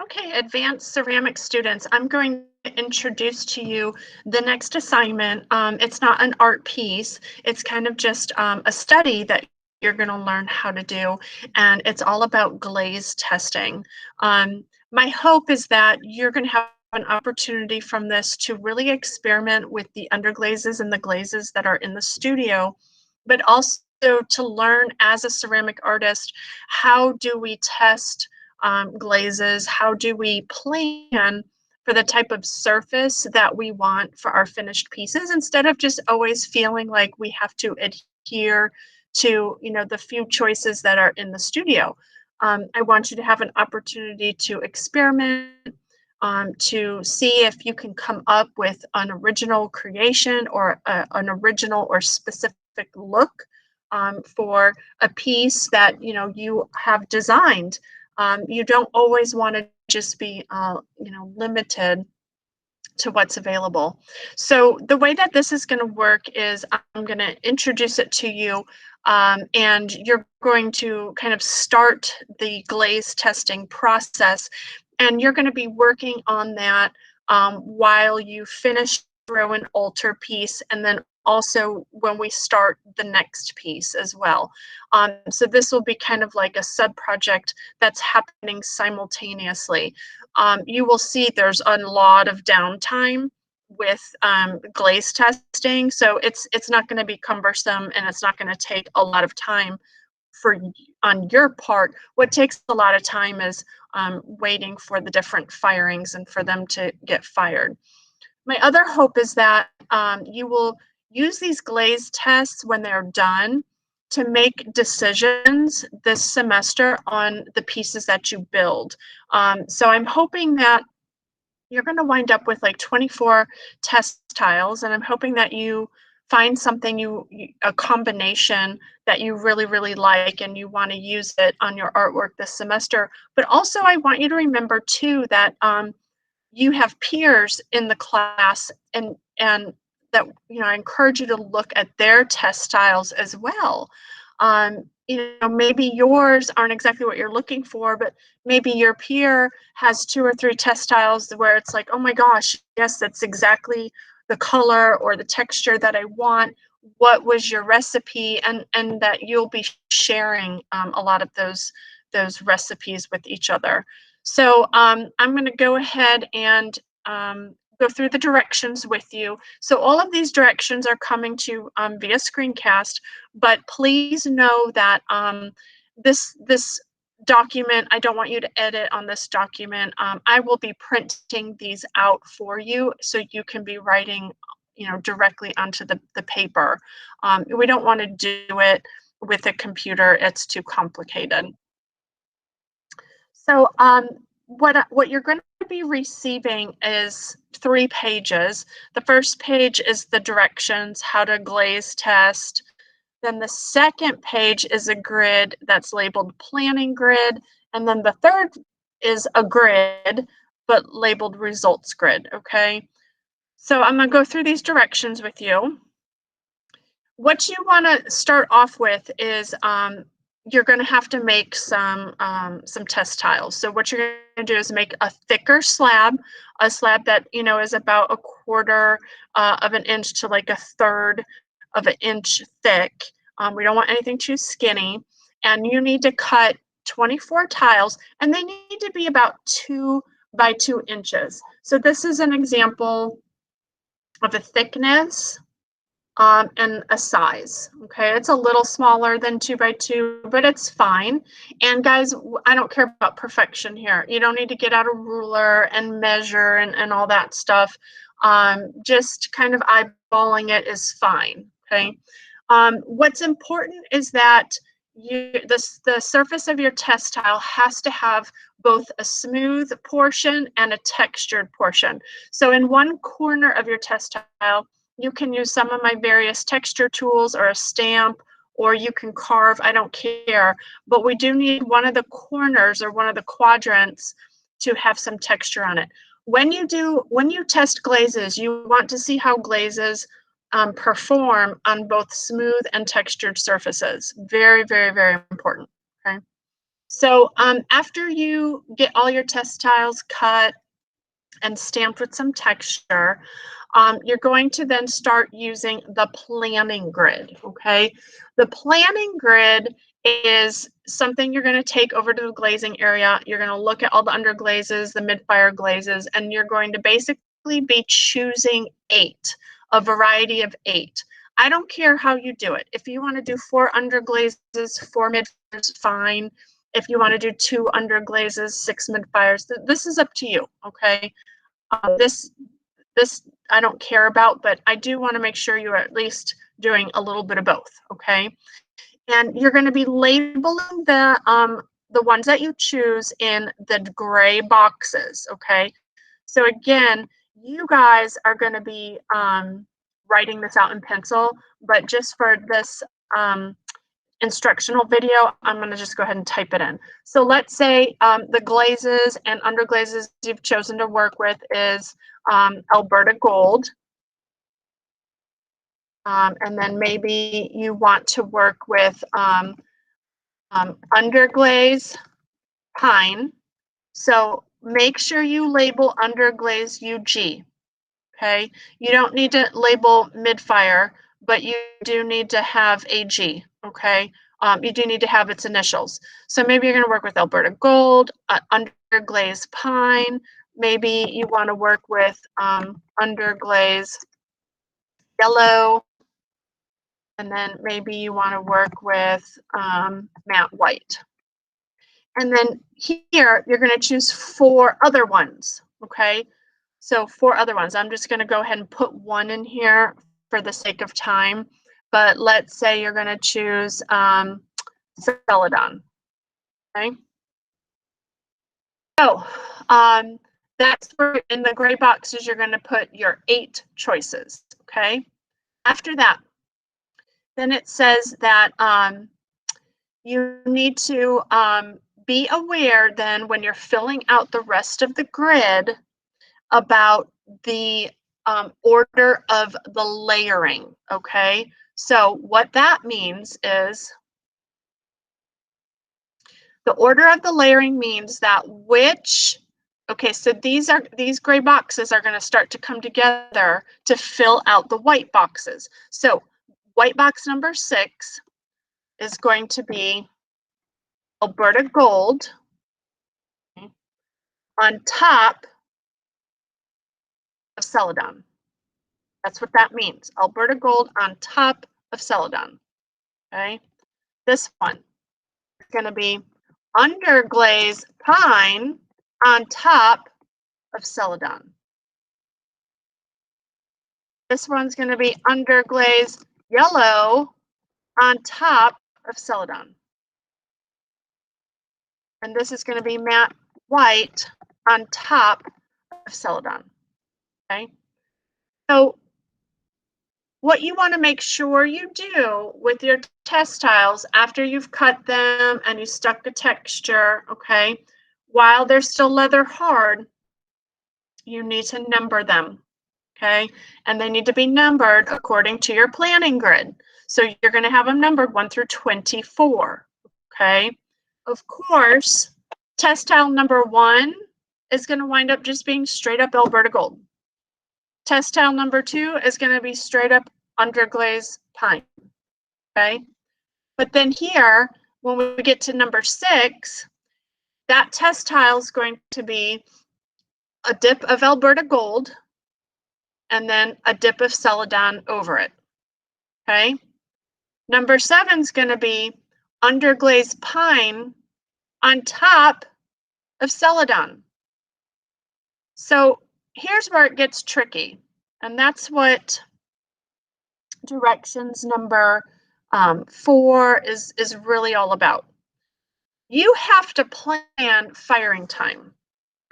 Okay, advanced ceramic students, I'm going to introduce to you the next assignment. It's not an art piece, it's kind of just a study that you're going to learn how to do, and it's all about glaze testing. My hope is that you're going to have an opportunity from this to really experiment with the underglazes and the glazes that are in the studio, but also to learn as a ceramic artist, how do we test glazes? How do we plan for the type of surface that we want for our finished pieces instead of just always feeling like we have to adhere to, the few choices that are in the studio? I want you to have an opportunity to experiment, to see if you can come up with an original creation or an original or specific look for a piece that you have designed. You don't always want to just be limited to what's available. So the way that this is going to work is I'm going to introduce it to you, and you're going to kind of start the glaze testing process, and you're going to be working on that while you finish throw an altar piece, and then also when we start the next piece as well. So this will be kind of like a sub project that's happening simultaneously. You will see there's a lot of downtime with glaze testing, so it's not going to be cumbersome and it's not going to take a lot of time for on your part. What takes a lot of time is waiting for the different firings and for them to get fired. My other hope is that you will use these glaze tests when they're done to make decisions this semester on the pieces that you build. So I'm hoping that you're going to wind up with like 24 test tiles, and I'm hoping that you find something a combination that you really, really like and you want to use it on your artwork this semester. But also I want you to remember too that you have peers in the class, and that I encourage you to look at their test styles as well. Maybe yours aren't exactly what you're looking for, but maybe your peer has 2 or 3 test styles where it's like, oh my gosh, yes, that's exactly the color or the texture that I want. What was your recipe? And that you'll be sharing a lot of those recipes with each other. So I'm going to go ahead and go through the directions with you. So all of these directions are coming to via screencast, but please know that this document, I don't want you to edit on this document. I will be printing these out for you so you can be writing directly onto the paper. We don't want to do it with a computer. It's too complicated. So what you're going to be receiving is 3 pages. The first page is the directions, how to glaze test. Then the second page is a grid that's labeled planning grid. And then the third is a grid, but labeled results grid, okay? So I'm going to go through these directions with you. What you want to start off with is you're going to have to make some test tiles. So what you're going to do is make a thicker slab, a slab that is about 1/4 of an inch to like 1/3 of an inch thick. We don't want anything too skinny, and you need to cut 24 tiles, and they need to be about 2 by 2 inches. So this is an example of a thickness and a size. Okay, it's a little smaller than 2 by 2, but it's fine. And guys, I don't care about perfection here. You don't need to get out a ruler and measure and all that stuff. Just kind of eyeballing it is fine. Okay. What's important is that the surface of your test tile has to have both a smooth portion and a textured portion. So in one corner of your test tile, you can use some of my various texture tools or a stamp, or you can carve, I don't care. But we do need one of the corners or one of the quadrants to have some texture on it. When you test glazes, you want to see how glazes perform on both smooth and textured surfaces. Very, very, very important, okay? So after you get all your test tiles cut and stamped with some texture, you're going to then start using the planning grid, okay? The planning grid is something you're going to take over to the glazing area. You're going to look at all the underglazes, the mid-fire glazes, and you're going to basically be choosing 8, a variety of 8. I don't care how you do it. If you want to do 4 underglazes, 4 mid-fires, fine. If you want to do 2 underglazes, 6 mid-fires, this is up to you, okay? This I don't care about, but I do want to make sure you're at least doing a little bit of both, okay? And you're going to be labeling the ones that you choose in the gray boxes, okay? So again, you guys are going to be writing this out in pencil, but just for this instructional video, I'm going to just go ahead and type it in. So let's say the glazes and underglazes you've chosen to work with is Alberta Gold. And then maybe you want to work with underglaze pine. So make sure you label underglaze UG. Okay, you don't need to label mid-fire, but you do need to have AG. Okay, you do need to have its initials. So maybe you're going to work with Alberta Gold, underglaze pine. Maybe you want to work with underglaze yellow. And then maybe you want to work with matte white. And then here, you're going to choose 4 other ones, okay? So 4 other ones. I'm just going to go ahead and put 1 in here for the sake of time. But let's say you're going to choose Celadon, okay? So that's where in the gray boxes, you're going to put your 8 choices, okay? After that, then it says that you need to be aware then when you're filling out the rest of the grid about the order of the layering, okay? So what that means is the order of the layering means that okay, so these gray boxes are going to start to come together to fill out the white boxes. So white box number 6 is going to be Alberta Gold on top of Celadon. That's what that means. Alberta Gold on top of Celadon. Okay. This one is going to be underglaze pine on top of Celadon. This one's going to be underglaze yellow on top of Celadon. And this is going to be matte white on top of Celadon. Okay. So what you want to make sure you do with your test tiles after you've cut them and you stuck the texture, okay, while they're still leather hard, you need to number them, okay? And they need to be numbered according to your planning grid. So you're going to have them numbered 1 through 24, okay? Of course, test tile number 1 is going to wind up just being straight up Alberta Gold. Test tile number 2 is going to be straight up underglaze pine, okay? But then here, when we get to number 6, that test tile is going to be a dip of Alberta Gold and then a dip of Celadon over it, okay? Number 7 is going to be underglaze pine on top of Celadon. So here's where it gets tricky, and that's what directions number 4 is really all about. You have to plan firing time,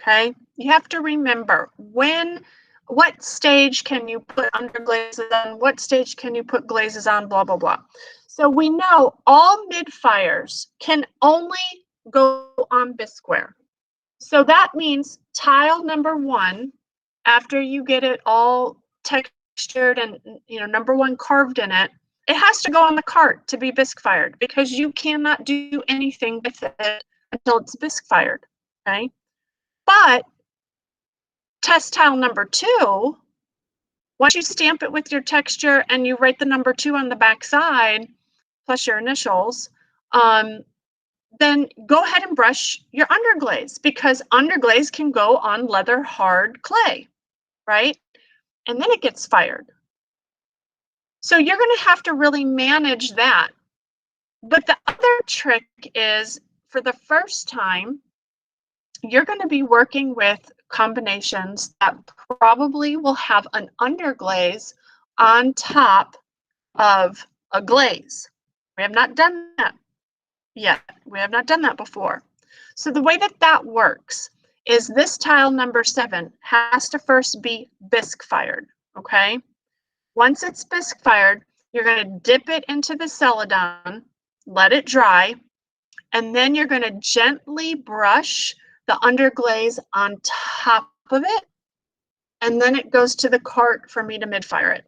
okay? You have to remember what stage can you put underglazes on, what stage can you put glazes on, blah, blah, blah. So we know all mid-fires can only go on bisqueware. So that means tile number 1, after you get it all textured and number 1 carved in it, it has to go on the cart to be bisque fired because you cannot do anything with it until it's bisque fired, okay? But test tile number 2, once you stamp it with your texture and you write the number 2 on the back side, plus your initials, then go ahead and brush your underglaze, because underglaze can go on leather hard clay, right? And then it gets fired. So you're going to have to really manage that. But the other trick is, for the first time, you're going to be working with combinations that probably will have an underglaze on top of a glaze. We have not done that yet. We have not done that before. So the way that that works is this tile number 7 has to first be bisque fired, okay? Once it's bisque fired, you're going to dip it into the Celadon, let it dry, and then you're going to gently brush the underglaze on top of it, and then it goes to the cart for me to mid-fire it,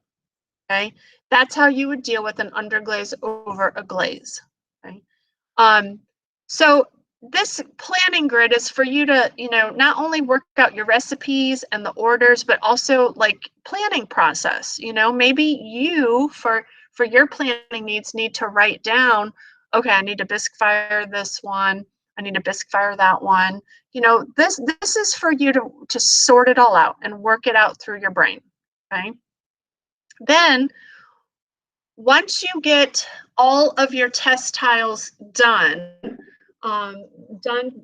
okay? That's how you would deal with an underglaze over a glaze, okay? So this planning grid is for you to, not only work out your recipes and the orders, but also like planning process. Maybe you, for your planning needs, need to write down, okay, I need to bisque fire this one, I need to bisque fire that one. This is for you to sort it all out and work it out through your brain, okay? Then once you get all of your test tiles done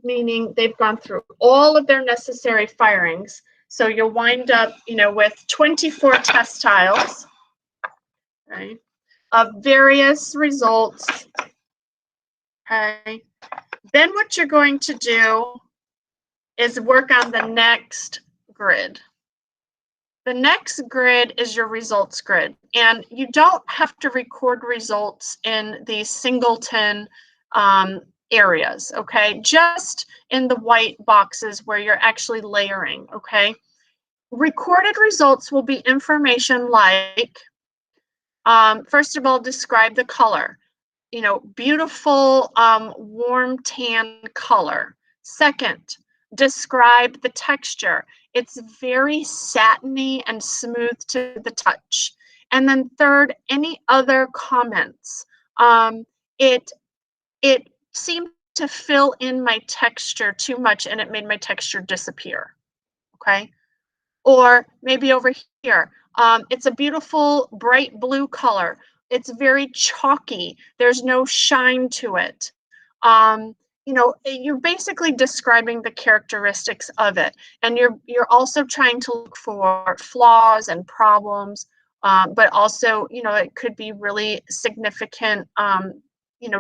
meaning they've gone through all of their necessary firings, so you'll wind up, with 24 test tiles, okay, of various results, okay? Then what you're going to do is work on the next grid. The next grid is your results grid, and you don't have to record results in these singleton areas, okay? Just in the white boxes where you're actually layering, okay? Recorded results will be information like, first of all, describe the color. Beautiful, warm tan color. Second, describe the texture. It's very satiny and smooth to the touch. And then third, any other comments. It seemed to fill in my texture too much and it made my texture disappear, okay? Or maybe over here, it's a beautiful bright blue color. It's very chalky. There's no shine to it. You're basically describing the characteristics of it, and you're also trying to look for flaws and problems, but also, it could be really significant,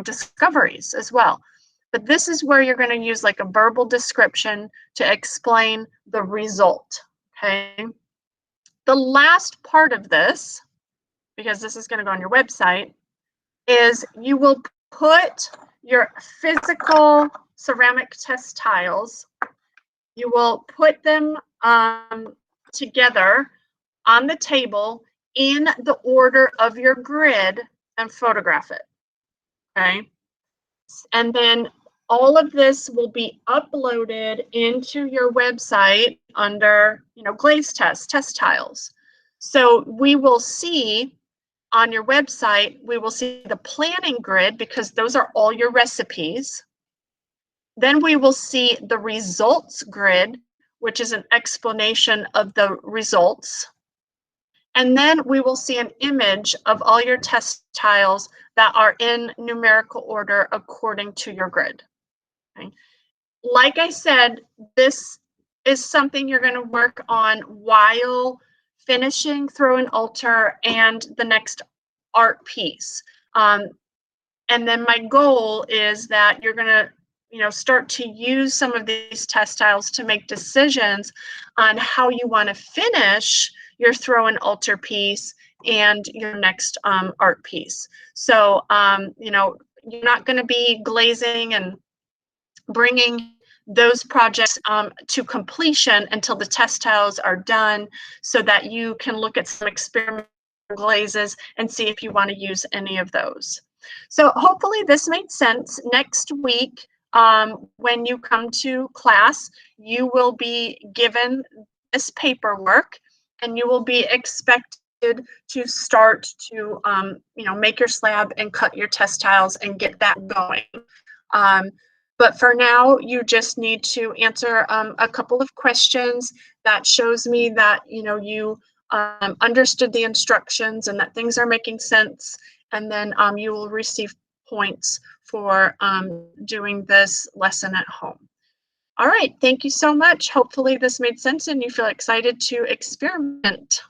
discoveries as well. But this is where you're going to use like a verbal description to explain the result, okay? The last part of this, because this is going to go on your website, is you will put your physical ceramic test tiles, you will put them together on the table in the order of your grid and photograph it, okay? And then all of this will be uploaded into your website under, Glaze test tiles. So we will see on your website, we will see the planning grid, because those are all your recipes. Then we will see the results grid, which is an explanation of the results. And then we will see an image of all your test tiles that are in numerical order according to your grid. Okay. Like I said, this is something you're going to work on while finishing Throw and Alter and the next art piece. And then my goal is that you're going to, start to use some of these test tiles to make decisions on how you want to finish your Throw and Alter piece and your next art piece. So, you're not going to be glazing and bringing those projects to completion until the test tiles are done, so that you can look at some experimental glazes and see if you want to use any of those. So hopefully this made sense. Next week, when you come to class, you will be given this paperwork and you will be expected to start to, make your slab and cut your test tiles and get that going. Um, but for now, you just need to answer a couple of questions that shows me that, you understood the instructions and that things are making sense. And then you will receive points for doing this lesson at home. All right, thank you so much. Hopefully this made sense and you feel excited to experiment.